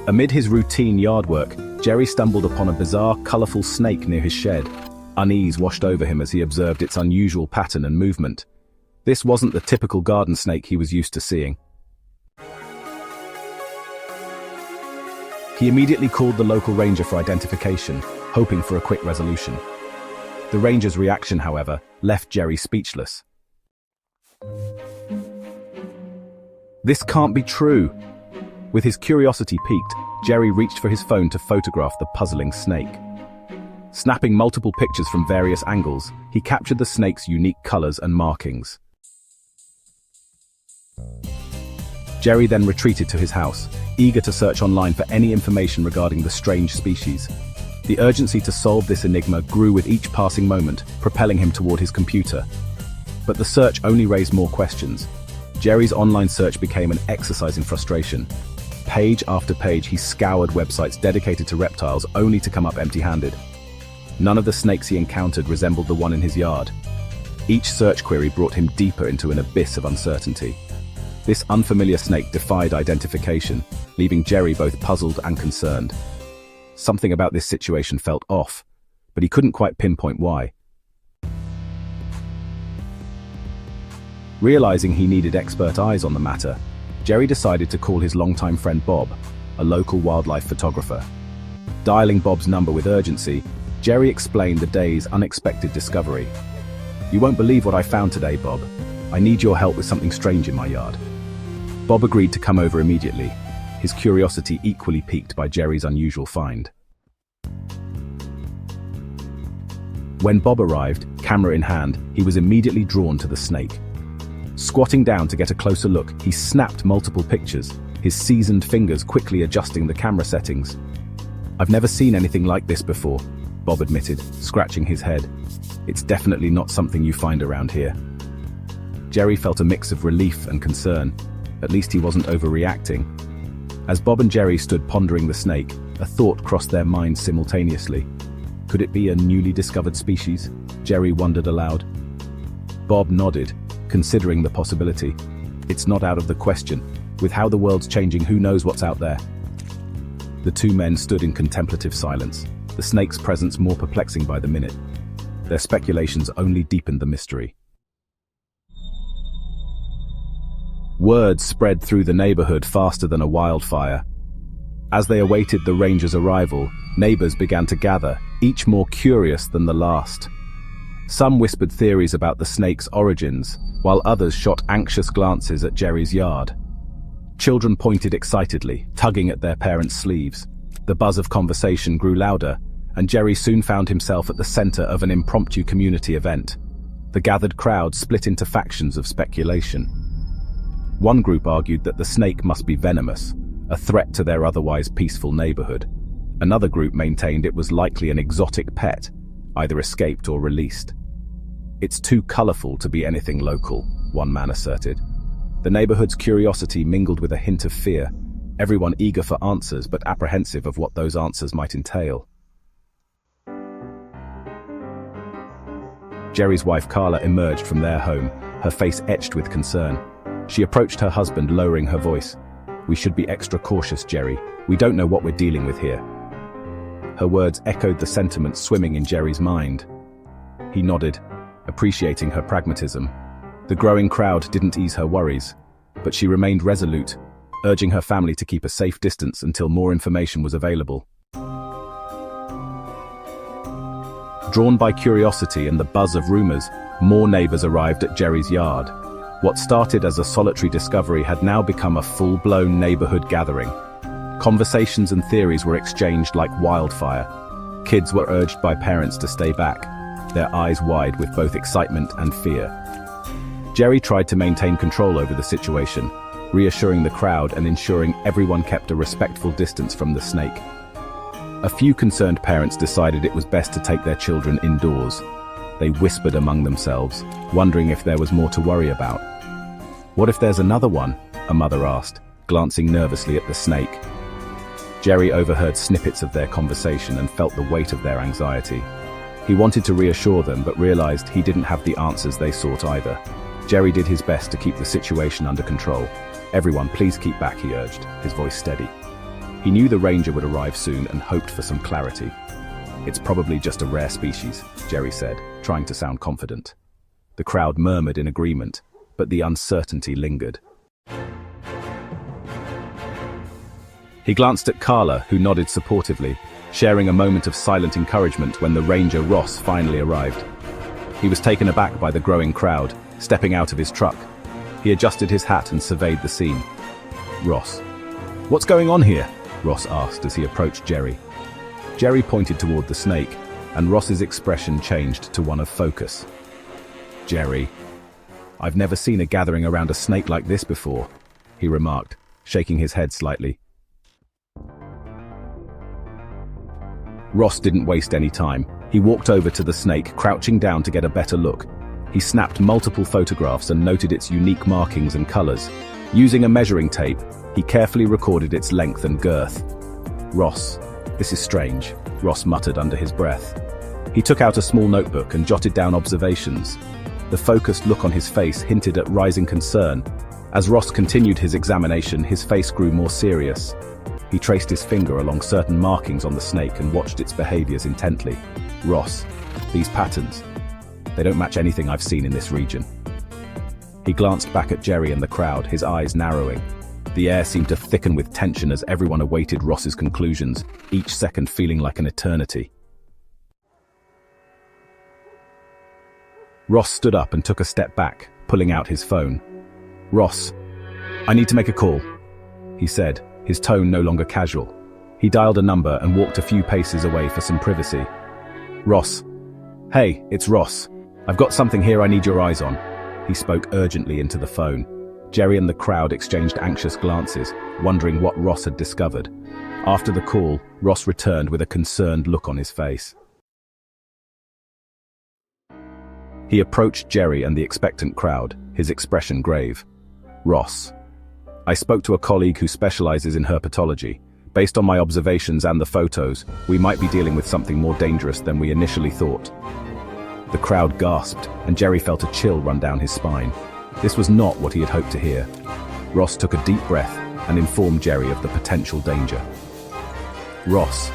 Amid his routine yard work, Jerry stumbled upon a bizarre, colorful snake near his shed. Unease washed over him as he observed its unusual pattern and movement. This wasn't the typical garden snake he was used to seeing. He immediately called the local ranger for identification, hoping for a quick resolution. The ranger's reaction, however, left Jerry speechless. This can't be true. With his curiosity piqued, Jerry reached for his phone to photograph the puzzling snake. Snapping multiple pictures from various angles, he captured the snake's unique colors and markings. Jerry then retreated to his house, eager to search online for any information regarding the strange species. The urgency to solve this enigma grew with each passing moment, propelling him toward his computer. But the search only raised more questions. Jerry's online search became an exercise in frustration. Page after page, he scoured websites dedicated to reptiles, only to come up empty-handed. None of the snakes he encountered resembled the one in his yard. Each search query brought him deeper into an abyss of uncertainty. This unfamiliar snake defied identification, leaving Jerry both puzzled and concerned. Something about this situation felt off, but he couldn't quite pinpoint why. Realizing he needed expert eyes on the matter, Jerry decided to call his longtime friend Bob, a local wildlife photographer. Dialing Bob's number with urgency, Jerry explained the day's unexpected discovery. "You won't believe what I found today, Bob. I need your help with something strange in my yard." Bob agreed to come over immediately, his curiosity equally piqued by Jerry's unusual find. When Bob arrived, camera in hand, he was immediately drawn to the snake. Squatting down to get a closer look, he snapped multiple pictures, his seasoned fingers quickly adjusting the camera settings. "I've never seen anything like this before," Bob admitted, scratching his head. "It's definitely not something you find around here." Jerry felt a mix of relief and concern. At least he wasn't overreacting. As Bob and Jerry stood pondering the snake, a thought crossed their minds simultaneously. Could it be a newly discovered species? Jerry wondered aloud. Bob nodded, considering the possibility. It's not out of the question. With how the world's changing, who knows what's out there? The two men stood in contemplative silence, the snake's presence more perplexing by the minute. Their speculations only deepened the mystery. Word spread through the neighborhood faster than a wildfire. As they awaited the ranger's arrival, neighbors began to gather, each more curious than the last. Some whispered theories about the snake's origins, while others shot anxious glances at Jerry's yard. Children pointed excitedly, tugging at their parents' sleeves. The buzz of conversation grew louder, and Jerry soon found himself at the center of an impromptu community event. The gathered crowd split into factions of speculation. One group argued that the snake must be venomous, a threat to their otherwise peaceful neighborhood. Another group maintained it was likely an exotic pet, either escaped or released. "It's too colorful to be anything local," one man asserted. The neighborhood's curiosity mingled with a hint of fear, everyone eager for answers but apprehensive of what those answers might entail. Jerry's wife Carla emerged from their home, her face etched with concern. She approached her husband, lowering her voice. "We should be extra cautious, Jerry. We don't know what we're dealing with here." Her words echoed the sentiments swimming in Jerry's mind. He nodded, appreciating her pragmatism. The growing crowd didn't ease her worries, but she remained resolute, urging her family to keep a safe distance until more information was available. Drawn by curiosity and the buzz of rumors, more neighbors arrived at Jerry's yard. What started as a solitary discovery had now become a full-blown neighborhood gathering. Conversations and theories were exchanged like wildfire. Kids were urged by parents to stay back, their eyes wide with both excitement and fear. Jerry tried to maintain control over the situation, reassuring the crowd and ensuring everyone kept a respectful distance from the snake. A few concerned parents decided it was best to take their children indoors. They whispered among themselves, wondering if there was more to worry about. "What if there's another one?" a mother asked, glancing nervously at the snake. Jerry overheard snippets of their conversation and felt the weight of their anxiety. He wanted to reassure them, but realized he didn't have the answers they sought either. Jerry did his best to keep the situation under control. "Everyone, please keep back," he urged, his voice steady. He knew the ranger would arrive soon and hoped for some clarity. "It's probably just a rare species," Jerry said, trying to sound confident. The crowd murmured in agreement, but the uncertainty lingered. He glanced at Carla, who nodded supportively, sharing a moment of silent encouragement when the ranger Ross finally arrived. He was taken aback by the growing crowd, stepping out of his truck. He adjusted his hat and surveyed the scene. "Ross, what's going on here?" Ross asked as he approached Jerry. Jerry pointed toward the snake, and Ross's expression changed to one of focus. "Jerry, I've never seen a gathering around a snake like this before," he remarked, shaking his head slightly. Ross didn't waste any time. He walked over to the snake, crouching down to get a better look. He snapped multiple photographs and noted its unique markings and colors. Using a measuring tape, he carefully recorded its length and girth. "Ross, this is strange," Ross muttered under his breath. He took out a small notebook and jotted down observations. The focused look on his face hinted at rising concern. As Ross continued his examination, his face grew more serious. He traced his finger along certain markings on the snake and watched its behaviors intently. "Ross, these patterns, they don't match anything I've seen in this region." He glanced back at Jerry and the crowd, his eyes narrowing. The air seemed to thicken with tension as everyone awaited Ross's conclusions, each second feeling like an eternity. Ross stood up and took a step back, pulling out his phone. "Ross, I need to make a call," he said, his tone no longer casual. He dialed a number and walked a few paces away for some privacy. "Ross. Hey, it's Ross. I've got something here I need your eyes on." He spoke urgently into the phone. Jerry and the crowd exchanged anxious glances, wondering what Ross had discovered. After the call, Ross returned with a concerned look on his face. He approached Jerry and the expectant crowd, his expression grave. "Ross, I spoke to a colleague who specializes in herpetology. Based on my observations and the photos, we might be dealing with something more dangerous than we initially thought." The crowd gasped, and Jerry felt a chill run down his spine. This was not what he had hoped to hear. Ross took a deep breath and informed Jerry of the potential danger. "Ross,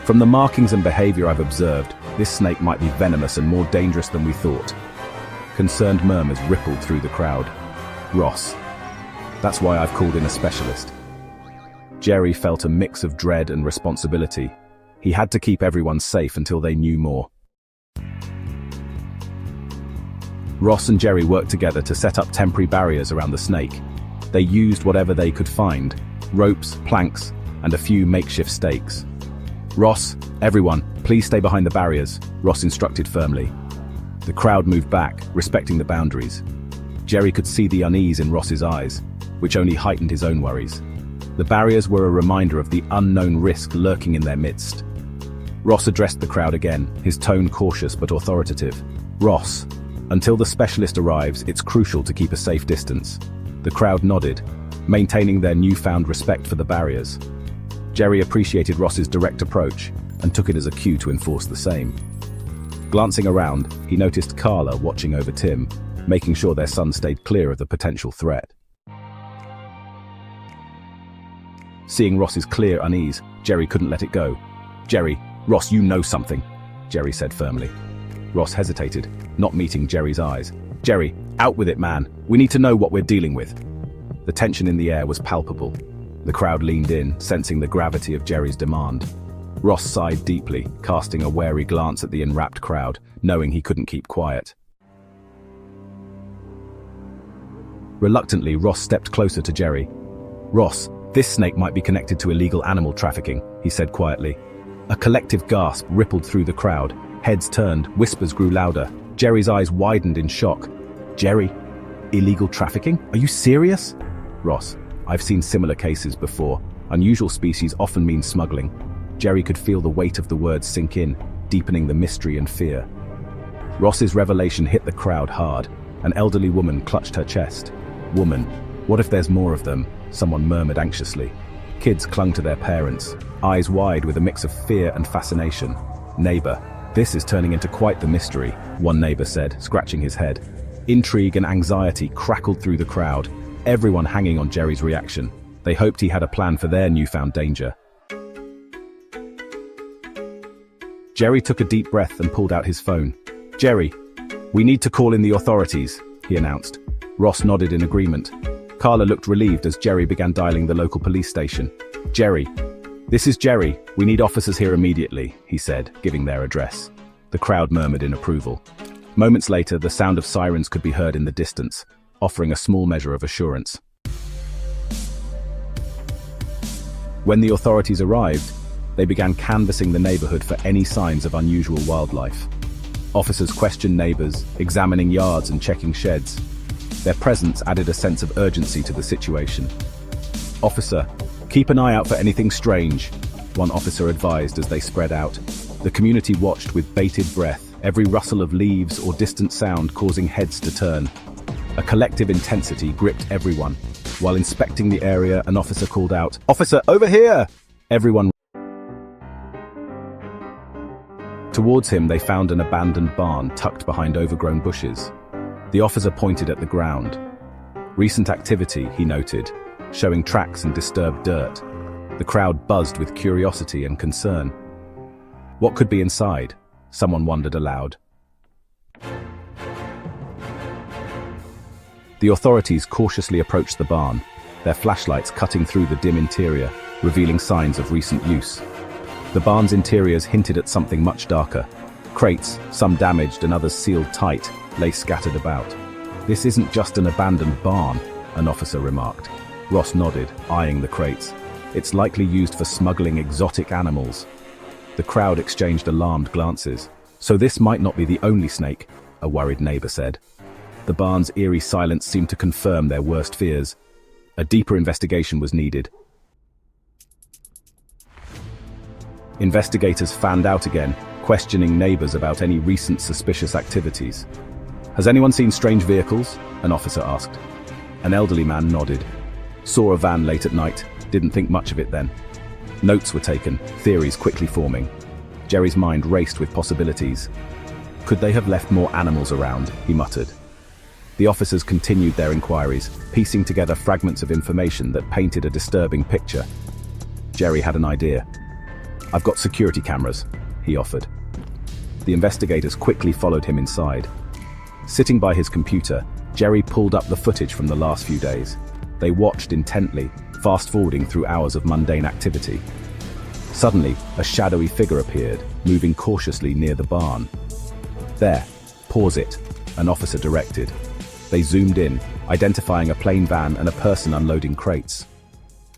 from the markings and behavior I've observed, this snake might be venomous and more dangerous than we thought." Concerned murmurs rippled through the crowd. "Ross, that's why I've called in a specialist." Jerry felt a mix of dread and responsibility. He had to keep everyone safe until they knew more. Ross and Jerry worked together to set up temporary barriers around the snake. They used whatever they could find: ropes, planks, and a few makeshift stakes. "Ross, everyone, please stay behind the barriers," Ross instructed firmly. The crowd moved back, respecting the boundaries. Jerry could see the unease in Ross's eyes, which only heightened his own worries. The barriers were a reminder of the unknown risk lurking in their midst. Ross addressed the crowd again, his tone cautious but authoritative. "Ross, until the specialist arrives, it's crucial to keep a safe distance." The crowd nodded, maintaining their newfound respect for the barriers. Jerry appreciated Ross's direct approach and took it as a cue to enforce the same. Glancing around, he noticed Carla watching over Tim, making sure their son stayed clear of the potential threat. Seeing Ross's clear unease, Jerry couldn't let it go. "Jerry, Ross, you know something," Jerry said firmly. Ross hesitated, not meeting Jerry's eyes. "Jerry, out with it, man. We need to know what we're dealing with." The tension in the air was palpable. The crowd leaned in, sensing the gravity of Jerry's demand. Ross sighed deeply, casting a wary glance at the enwrapped crowd, knowing he couldn't keep quiet. Reluctantly, Ross stepped closer to Jerry. "Ross, this snake might be connected to illegal animal trafficking," he said quietly. A collective gasp rippled through the crowd. Heads turned, whispers grew louder. Jerry's eyes widened in shock. "Jerry, illegal trafficking? Are you serious?" "Ross, I've seen similar cases before. Unusual species often mean smuggling." Jerry could feel the weight of the words sink in, deepening the mystery and fear. Ross's revelation hit the crowd hard. An elderly woman clutched her chest. "Woman, what if there's more of them?" someone murmured anxiously. Kids clung to their parents, eyes wide with a mix of fear and fascination. "Neighbor, this is turning into quite the mystery," one neighbor said, scratching his head. Intrigue and anxiety crackled through the crowd, everyone hanging on Jerry's reaction. They hoped he had a plan for their newfound danger. Jerry took a deep breath and pulled out his phone. "Jerry, we need to call in the authorities," he announced. Ross nodded in agreement. Carla looked relieved as Jerry began dialing the local police station. "Jerry, this is Jerry. We need officers here immediately," he said, giving their address. The crowd murmured in approval. Moments later, the sound of sirens could be heard in the distance, offering a small measure of assurance. When the authorities arrived, they began canvassing the neighborhood for any signs of unusual wildlife. Officers questioned neighbors, examining yards and checking sheds. Their presence added a sense of urgency to the situation. "Officer, keep an eye out for anything strange," one officer advised as they spread out. The community watched with bated breath, every rustle of leaves or distant sound causing heads to turn. A collective intensity gripped everyone. While inspecting the area, an officer called out, "Officer, over here!" Everyone. Towards him, they found an abandoned barn tucked behind overgrown bushes. The officer pointed at the ground. "Recent activity," he noted, showing tracks and disturbed dirt. The crowd buzzed with curiosity and concern. What could be inside? Someone wondered aloud. The authorities cautiously approached the barn, their flashlights cutting through the dim interior, revealing signs of recent use. The barn's interiors hinted at something much darker. Crates, some damaged and others sealed tight, lay scattered about. "This isn't just an abandoned barn," an officer remarked. Ross nodded, eyeing the crates. "It's likely used for smuggling exotic animals." The crowd exchanged alarmed glances. "So this might not be the only snake," a worried neighbor said. The barn's eerie silence seemed to confirm their worst fears. A deeper investigation was needed. Investigators fanned out again, questioning neighbors about any recent suspicious activities. "Has anyone seen strange vehicles?" an officer asked. An elderly man nodded. "Saw a van late at night, didn't think much of it then." Notes were taken, theories quickly forming. Jerry's mind raced with possibilities. "Could they have left more animals around?" he muttered. The officers continued their inquiries, piecing together fragments of information that painted a disturbing picture. Jerry had an idea. "I've got security cameras," he offered. The investigators quickly followed him inside. Sitting by his computer, Jerry pulled up the footage from the last few days. They watched intently, fast-forwarding through hours of mundane activity. Suddenly, a shadowy figure appeared, moving cautiously near the barn. "There, pause it," an officer directed. They zoomed in, identifying a plain van and a person unloading crates.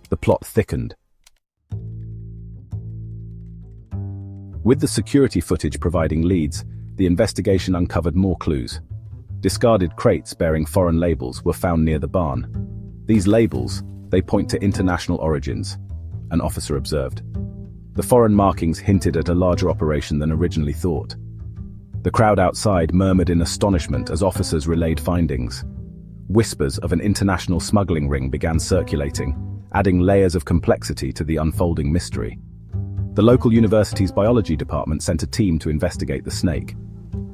The plot thickened. With the security footage providing leads, the investigation uncovered more clues. Discarded crates bearing foreign labels were found near the barn. These labels, they point to international origins, an officer observed. The foreign markings hinted at a larger operation than originally thought. The crowd outside murmured in astonishment as officers relayed findings. Whispers of an international smuggling ring began circulating, adding layers of complexity to the unfolding mystery. The local university's biology department sent a team to investigate the snake.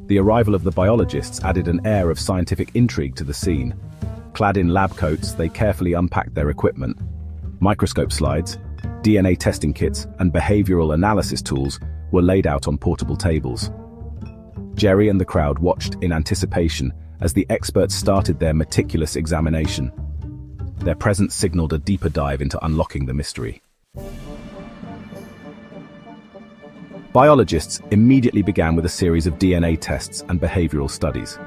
The arrival of the biologists added an air of scientific intrigue to the scene. Clad in lab coats, they carefully unpacked their equipment. Microscope slides, DNA testing kits, and behavioral analysis tools were laid out on portable tables. Jerry and the crowd watched in anticipation as the experts started their meticulous examination. Their presence signaled a deeper dive into unlocking the mystery. Biologists immediately began with a series of DNA tests and behavioral studies.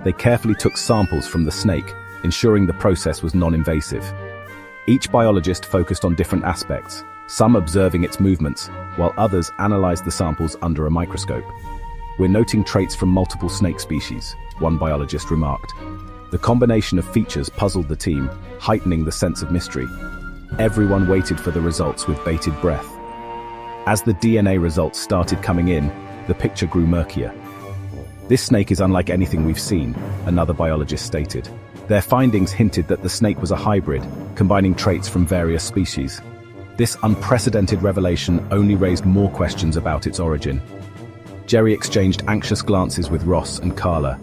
They carefully took samples from the snake, ensuring the process was non-invasive. Each biologist focused on different aspects, some observing its movements, while others analyzed the samples under a microscope. "We're noting traits from multiple snake species," one biologist remarked. The combination of features puzzled the team, heightening the sense of mystery. Everyone waited for the results with bated breath. As the DNA results started coming in, the picture grew murkier. "This snake is unlike anything we've seen," another biologist stated. Their findings hinted that the snake was a hybrid, combining traits from various species. This unprecedented revelation only raised more questions about its origin. Jerry exchanged anxious glances with Ross and Carla.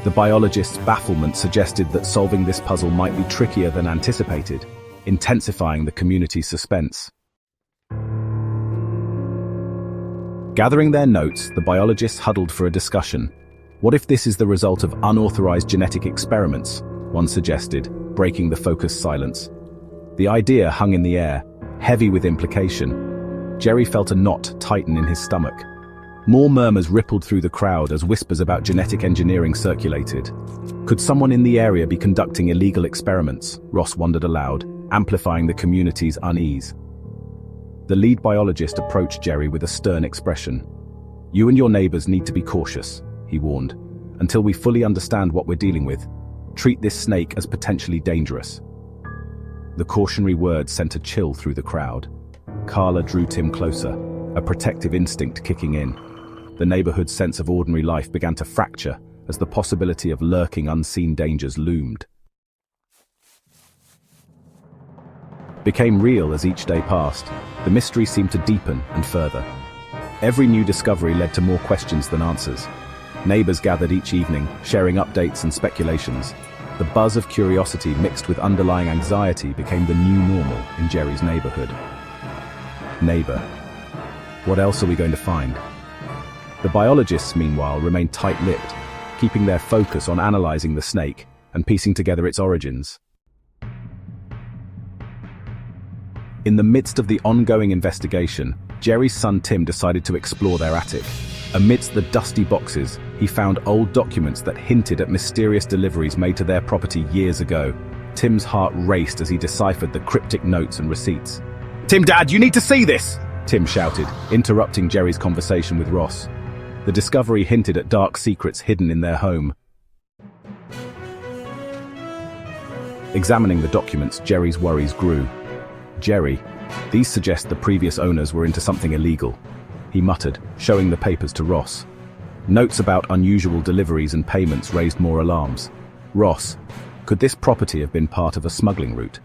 The biologist's bafflement suggested that solving this puzzle might be trickier than anticipated. intensifying the community's suspense. Gathering their notes, the biologists huddled for a discussion. What if this is the result of unauthorized genetic experiments? One suggested, breaking the focused silence. The idea hung in the air, heavy with implication. Jerry felt a knot tighten in his stomach. More murmurs rippled through the crowd as whispers about genetic engineering circulated. Could someone in the area be conducting illegal experiments? Ross wondered aloud, amplifying the community's unease. The lead biologist approached Jerry with a stern expression. "You and your neighbors need to be cautious," he warned, "until we fully understand what we're dealing with. Treat this snake as potentially dangerous." The cautionary words sent a chill through the crowd. Carla drew Tim closer, a protective instinct kicking in. The neighborhood's sense of ordinary life began to fracture as the possibility of lurking unseen dangers loomed. Became real as each day passed. The mystery seemed to deepen and further. Every new discovery led to more questions than answers. Neighbors gathered each evening, sharing updates and speculations. The buzz of curiosity mixed with underlying anxiety became the new normal in Jerry's neighborhood. Neighbor. What else are we going to find? The biologists, meanwhile, remained tight-lipped, keeping their focus on analyzing the snake and piecing together its origins. In the midst of the ongoing investigation, Jerry's son Tim decided to explore their attic. Amidst the dusty boxes, he found old documents that hinted at mysterious deliveries made to their property years ago. Tim's heart raced as he deciphered the cryptic notes and receipts. "Tim, Dad, you need to see this!" Tim shouted, interrupting Jerry's conversation with Ross. The discovery hinted at dark secrets hidden in their home. Examining the documents, Jerry's worries grew. "Jerry, these suggest the previous owners were into something illegal," he muttered, showing the papers to Ross. Notes about unusual deliveries and payments raised more alarms. "Ross, could this property have been part of a smuggling route?"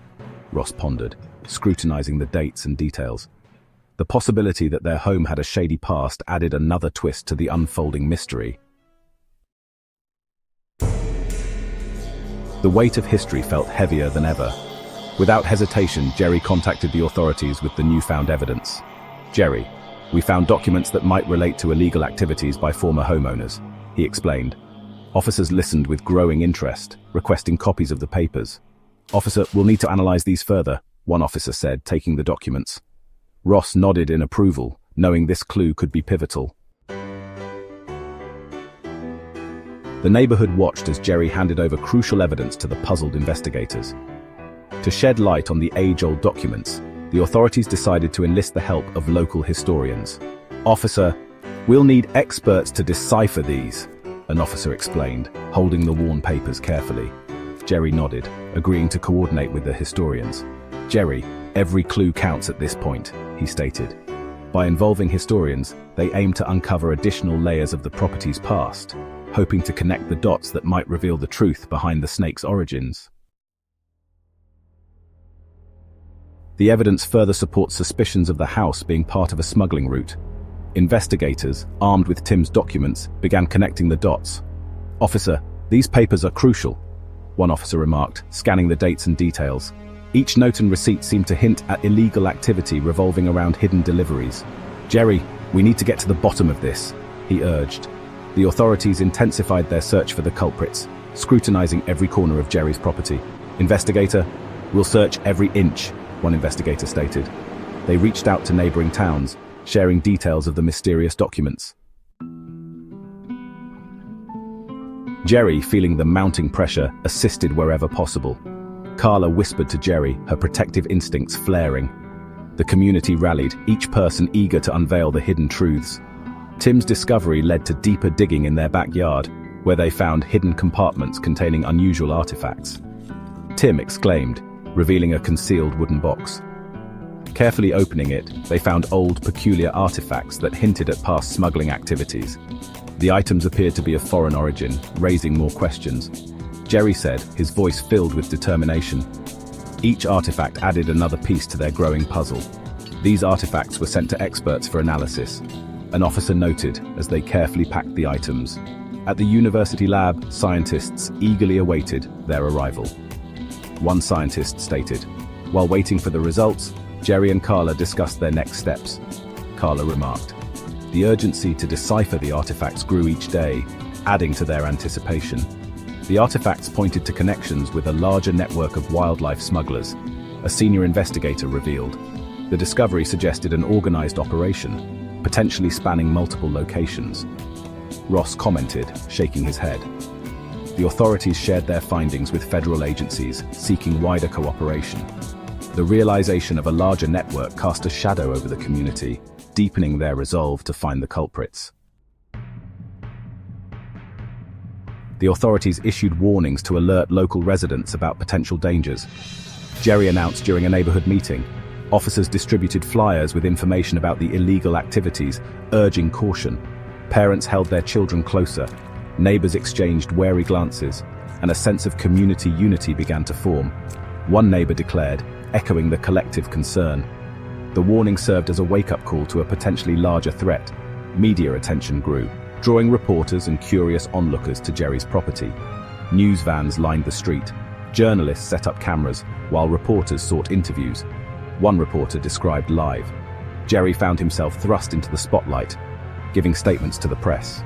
Ross pondered, scrutinizing the dates and details. The possibility that their home had a shady past added another twist to the unfolding mystery. The weight of history felt heavier than ever. Without hesitation, Jerry contacted the authorities with the newfound evidence. "Jerry, we found documents that might relate to illegal activities by former homeowners," he explained. Officers listened with growing interest, requesting copies of the papers. "Officer, we'll need to analyze these further," one officer said, taking the documents. Ross nodded in approval, knowing this clue could be pivotal. The neighborhood watched as Jerry handed over crucial evidence to the puzzled investigators. To shed light on the age-old documents, the authorities decided to enlist the help of local historians. "Officer, we'll need experts to decipher these," an officer explained, holding the worn papers carefully. Jerry nodded, agreeing to coordinate with the historians. "Jerry, every clue counts at this point," he stated. By involving historians, they aim to uncover additional layers of the property's past, hoping to connect the dots that might reveal the truth behind the snake's origins. The evidence further supports suspicions of the house being part of a smuggling route. Investigators, armed with Tim's documents, began connecting the dots. "Officer, these papers are crucial," one officer remarked, scanning the dates and details. Each note and receipt seemed to hint at illegal activity revolving around hidden deliveries. "Jerry, we need to get to the bottom of this," he urged. The authorities intensified their search for the culprits, scrutinizing every corner of Jerry's property. "Investigator, we'll search every inch," one investigator stated. They reached out to neighboring towns, sharing details of the mysterious documents. Jerry, feeling the mounting pressure, assisted wherever possible. Carla whispered to Jerry, her protective instincts flaring. The community rallied, each person eager to unveil the hidden truths. Tim's discovery led to deeper digging in their backyard, where they found hidden compartments containing unusual artifacts. Tim exclaimed, revealing a concealed wooden box. Carefully opening it, they found old, peculiar artifacts that hinted at past smuggling activities. The items appeared to be of foreign origin, raising more questions. Jerry said, his voice filled with determination. Each artifact added another piece to their growing puzzle. These artifacts were sent to experts for analysis. An officer noted as they carefully packed the items. At the university lab, scientists eagerly awaited their arrival. One scientist stated, While waiting for the results, Jerry and Carla discussed their next steps. Carla remarked, "The urgency to decipher the artifacts grew each day, adding to their anticipation. The artifacts pointed to connections with a larger network of wildlife smugglers," a senior investigator revealed. The discovery suggested an organized operation, potentially spanning multiple locations. Ross commented, shaking his head. The authorities shared their findings with federal agencies, seeking wider cooperation. The realization of a larger network cast a shadow over the community, deepening their resolve to find the culprits. The authorities issued warnings to alert local residents about potential dangers. Jerry announced during a neighborhood meeting. Officers distributed flyers with information about the illegal activities, urging caution. Parents held their children closer. Neighbors exchanged wary glances, and a sense of community unity began to form. One neighbor declared, echoing the collective concern. The warning served as a wake-up call to a potentially larger threat. Media attention grew, drawing reporters and curious onlookers to Jerry's property. News vans lined the street. Journalists set up cameras, while reporters sought interviews. One reporter described live. Jerry found himself thrust into the spotlight, giving statements to the press.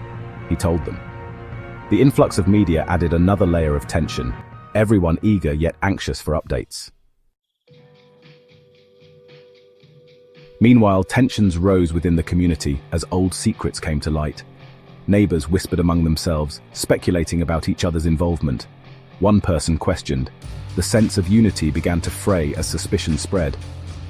He told them. The influx of media added another layer of tension, everyone eager yet anxious for updates. Meanwhile, tensions rose within the community as old secrets came to light. Neighbors whispered among themselves, speculating about each other's involvement. One person questioned. The sense of unity began to fray as suspicion spread.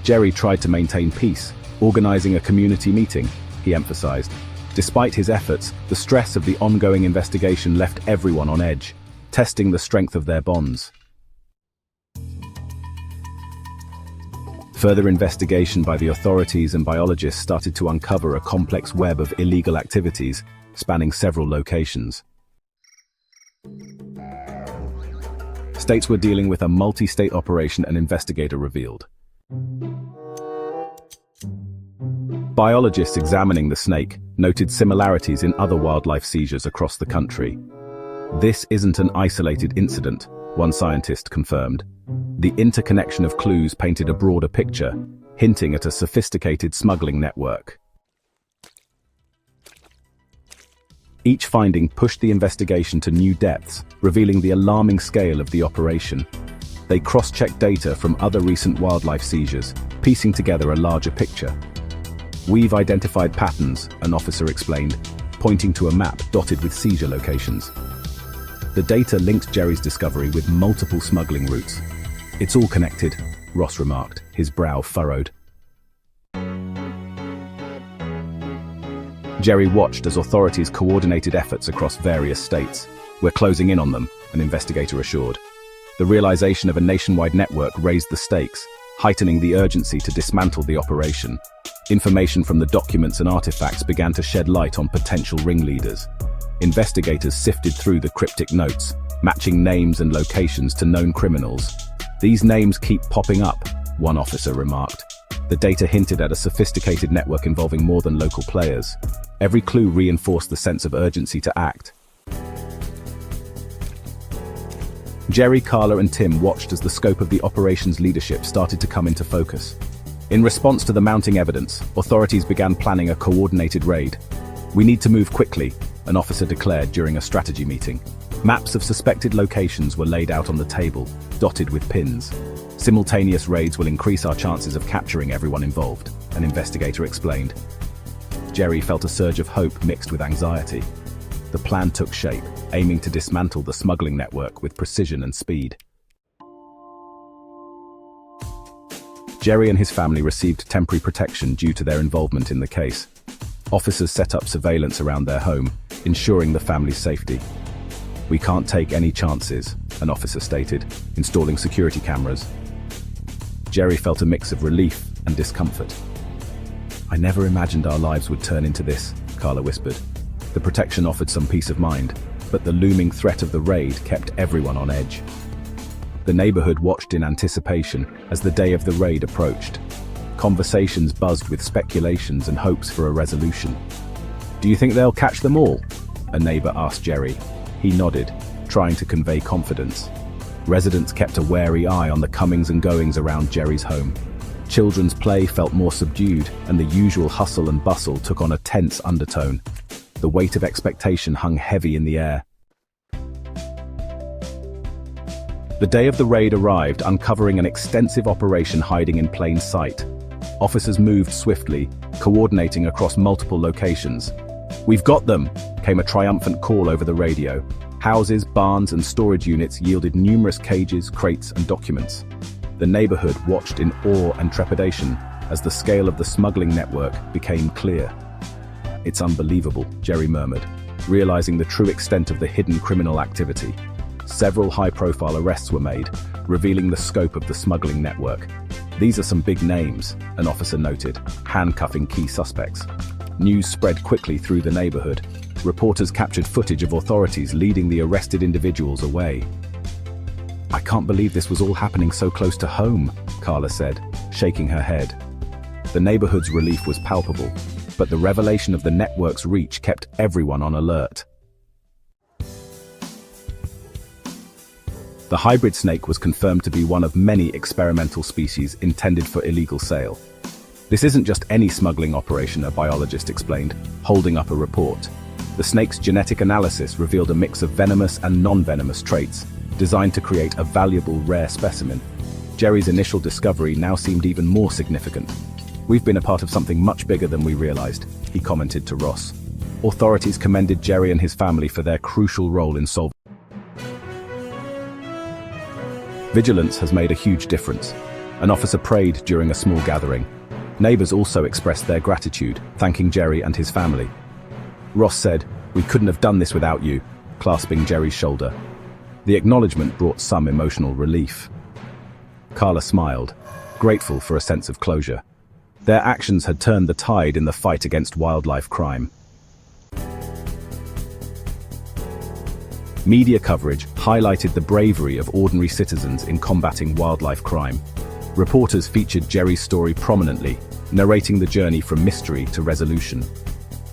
Jerry tried to maintain peace, organizing a community meeting, he emphasized. Despite his efforts, the stress of the ongoing investigation left everyone on edge, testing the strength of their bonds. Further investigation by the authorities and biologists started to uncover a complex web of illegal activities, spanning several locations. States were dealing with a multi-state operation, an investigator revealed. Biologists examining the snake noted similarities in other wildlife seizures across the country. This isn't an isolated incident, one scientist confirmed. The interconnection of clues painted a broader picture, hinting at a sophisticated smuggling network. Each finding pushed the investigation to new depths, revealing the alarming scale of the operation. They cross-checked data from other recent wildlife seizures, piecing together a larger picture. "We've identified patterns," an officer explained, pointing to a map dotted with seizure locations. The data linked Jerry's discovery with multiple smuggling routes. "It's all connected," Ross remarked, his brow furrowed. Jerry watched as authorities coordinated efforts across various states. "We're closing in on them," an investigator assured. The realization of a nationwide network raised the stakes, heightening the urgency to dismantle the operation. Information from the documents and artifacts began to shed light on potential ringleaders. Investigators sifted through the cryptic notes, matching names and locations to known criminals. "These names keep popping up," one officer remarked. The data hinted at a sophisticated network involving more than local players. Every clue reinforced the sense of urgency to act. Jerry, Carla, and Tim watched as the scope of the operation's leadership started to come into focus. In response to the mounting evidence, authorities began planning a coordinated raid. "We need to move quickly," an officer declared during a strategy meeting. Maps of suspected locations were laid out on the table, dotted with pins. "Simultaneous raids will increase our chances of capturing everyone involved," an investigator explained. Jerry felt a surge of hope mixed with anxiety. The plan took shape, aiming to dismantle the smuggling network with precision and speed. Jerry and his family received temporary protection due to their involvement in the case. Officers set up surveillance around their home, ensuring the family's safety. "We can't take any chances," an officer stated, installing security cameras. Jerry felt a mix of relief and discomfort. "I never imagined our lives would turn into this," Carla whispered. The protection offered some peace of mind, but the looming threat of the raid kept everyone on edge. The neighborhood watched in anticipation as the day of the raid approached. Conversations buzzed with speculations and hopes for a resolution. "Do you think they'll catch them all?" a neighbor asked Jerry. He nodded, trying to convey confidence. Residents kept a wary eye on the comings and goings around Jerry's home. Children's play felt more subdued, and the usual hustle and bustle took on a tense undertone. The weight of expectation hung heavy in the air. The day of the raid arrived, uncovering an extensive operation hiding in plain sight. Officers moved swiftly, coordinating across multiple locations. "We've got them!" came a triumphant call over the radio. Houses, barns, and storage units yielded numerous cages, crates, and documents. The neighborhood watched in awe and trepidation as the scale of the smuggling network became clear. "It's unbelievable," Jerry murmured, realizing the true extent of the hidden criminal activity. Several high-profile arrests were made, revealing the scope of the smuggling network. "These are some big names," an officer noted, handcuffing key suspects. News spread quickly through the neighborhood. Reporters captured footage of authorities leading the arrested individuals away. "I can't believe this was all happening so close to home," Carla said, shaking her head. The neighborhood's relief was palpable, but the revelation of the network's reach kept everyone on alert. The hybrid snake was confirmed to be one of many experimental species intended for illegal sale. "This isn't just any smuggling operation," a biologist explained, holding up a report. The snake's genetic analysis revealed a mix of venomous and non-venomous traits, designed to create a valuable rare specimen. Jerry's initial discovery now seemed even more significant. "We've been a part of something much bigger than we realized," he commented to Ross. Authorities commended Jerry and his family for their crucial role in solving. Vigilance has made a huge difference. An officer prayed during a small gathering. Neighbors also expressed their gratitude, thanking Jerry and his family. Ross said, "We couldn't have done this without you," clasping Jerry's shoulder. The acknowledgement brought some emotional relief. Carla smiled, grateful for a sense of closure. Their actions had turned the tide in the fight against wildlife crime. Media coverage highlighted the bravery of ordinary citizens in combating wildlife crime. Reporters featured Jerry's story prominently, narrating the journey from mystery to resolution.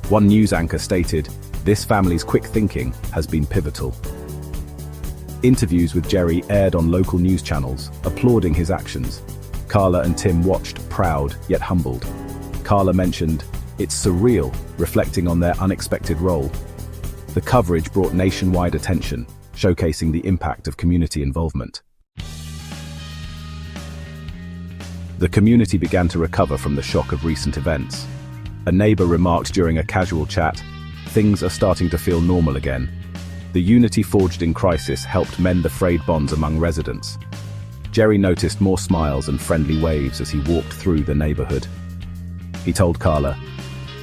One news anchor stated, "This family's quick thinking has been pivotal." Interviews with Jerry aired on local news channels, applauding his actions. Carla and Tim watched, proud yet humbled. Carla mentioned, "It's surreal," reflecting on their unexpected role. The coverage brought nationwide attention, showcasing the impact of community involvement. The community began to recover from the shock of recent events. A neighbor remarked during a casual chat, "Things are starting to feel normal again." The unity forged in crisis helped mend the frayed bonds among residents. Jerry noticed more smiles and friendly waves as he walked through the neighborhood. He told Carla,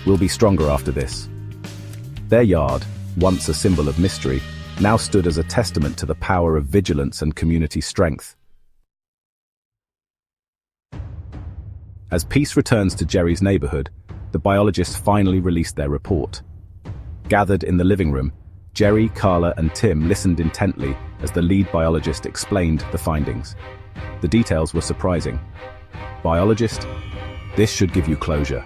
"We'll be stronger after this." Their yard, once a symbol of mystery, now stood as a testament to the power of vigilance and community strength. As peace returns to Jerry's neighborhood, the biologists finally released their report. Gathered in the living room, Jerry, Carla, and Tim listened intently as the lead biologist explained the findings. The details were surprising. "Biologist, this should give you closure."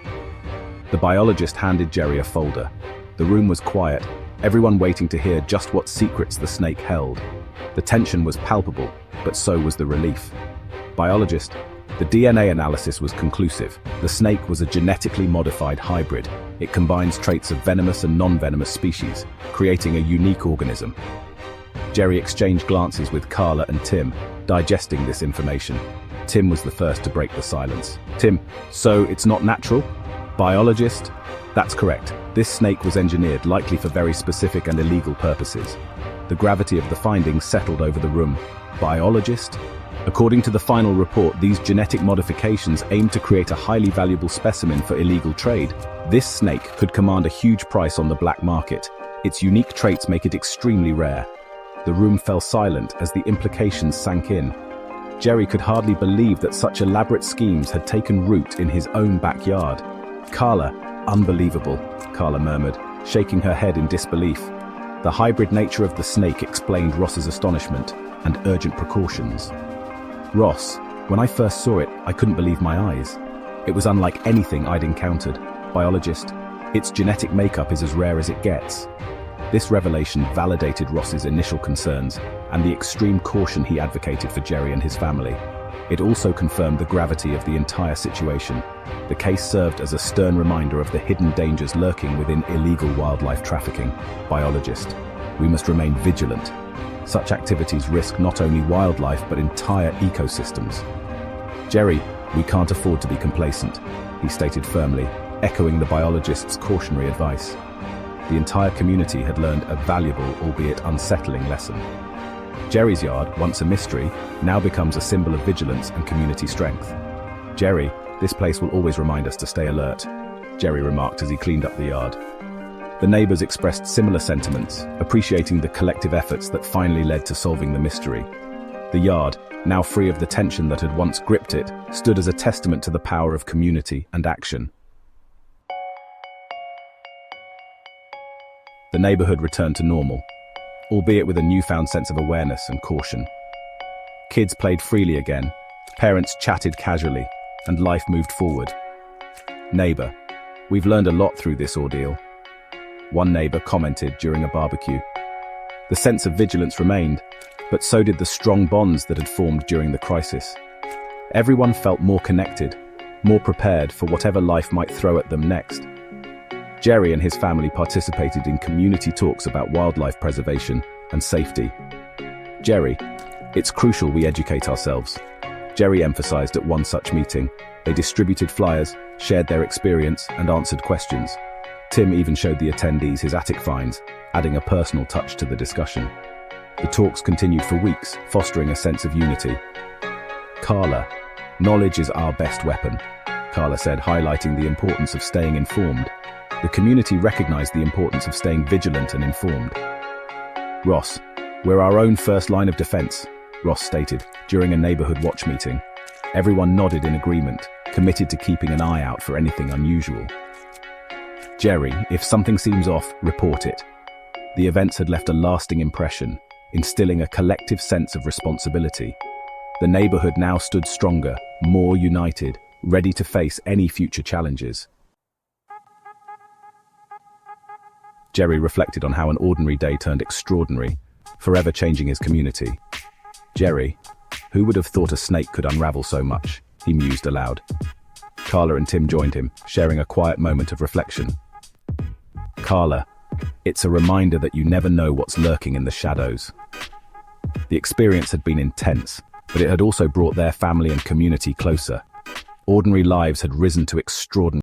The biologist handed Jerry a folder. The room was quiet, everyone waiting to hear just what secrets the snake held. The tension was palpable, but so was the relief. "Biologist, the DNA analysis was conclusive. The snake was a genetically modified hybrid. It combines traits of venomous and non-venomous species, creating a unique organism." Jerry exchanged glances with Carla and Tim, digesting this information. Tim was the first to break the silence. "Tim, so it's not natural?" "Biologist, that's correct. This snake was engineered, likely for very specific and illegal purposes." The gravity of the findings settled over the room. "Biologist?" According to the final report, these genetic modifications aim to create a highly valuable specimen for illegal trade. This snake could command a huge price on the black market. Its unique traits make it extremely rare. The room fell silent as the implications sank in. Jerry could hardly believe that such elaborate schemes had taken root in his own backyard. "Carla, unbelievable," Carla murmured, shaking her head in disbelief. The hybrid nature of the snake explained Ross's astonishment and urgent precautions. "Ross, when I first saw it, I couldn't believe my eyes. It was unlike anything I'd encountered. Biologist, its genetic makeup is as rare as it gets." This revelation validated Ross's initial concerns and the extreme caution he advocated for Jerry and his family. It also confirmed the gravity of the entire situation. The case served as a stern reminder of the hidden dangers lurking within illegal wildlife trafficking. Biologist, we must remain vigilant. Such activities risk not only wildlife but entire ecosystems. Jerry, we can't afford to be complacent, he stated firmly, echoing the biologist's cautionary advice. The entire community had learned a valuable, albeit unsettling, lesson. Jerry's yard, once a mystery, now becomes a symbol of vigilance and community strength. Jerry, this place will always remind us to stay alert, Jerry remarked as he cleaned up the yard. The neighbors expressed similar sentiments, appreciating the collective efforts that finally led to solving the mystery. The yard, now free of the tension that had once gripped it, stood as a testament to the power of community and action. The neighborhood returned to normal, albeit with a newfound sense of awareness and caution. Kids played freely again, parents chatted casually, and life moved forward. Neighbor, we've learned a lot through this ordeal, one neighbor commented during a barbecue. The sense of vigilance remained, but so did the strong bonds that had formed during the crisis. Everyone felt more connected, more prepared for whatever life might throw at them next. Jerry and his family participated in community talks about wildlife preservation and safety. Jerry, it's crucial we educate ourselves, Jerry emphasized at one such meeting. They distributed flyers, shared their experience, and answered questions. Tim even showed the attendees his attic finds, adding a personal touch to the discussion. The talks continued for weeks, fostering a sense of unity. Carla, knowledge is our best weapon, Carla said, highlighting the importance of staying informed. The community recognized the importance of staying vigilant and informed. Ross, we're our own first line of defense, Ross stated during a neighborhood watch meeting. Everyone nodded in agreement, committed to keeping an eye out for anything unusual. Jerry, if something seems off, report it. The events had left a lasting impression, instilling a collective sense of responsibility. The neighborhood now stood stronger, more united, ready to face any future challenges. Jerry reflected on how an ordinary day turned extraordinary, forever changing his community. Jerry, who would have thought a snake could unravel so much? He mused aloud. Carla and Tim joined him, sharing a quiet moment of reflection. Carla, it's a reminder that you never know what's lurking in the shadows. The experience had been intense, but it had also brought their family and community closer. Ordinary lives had risen to extraordinary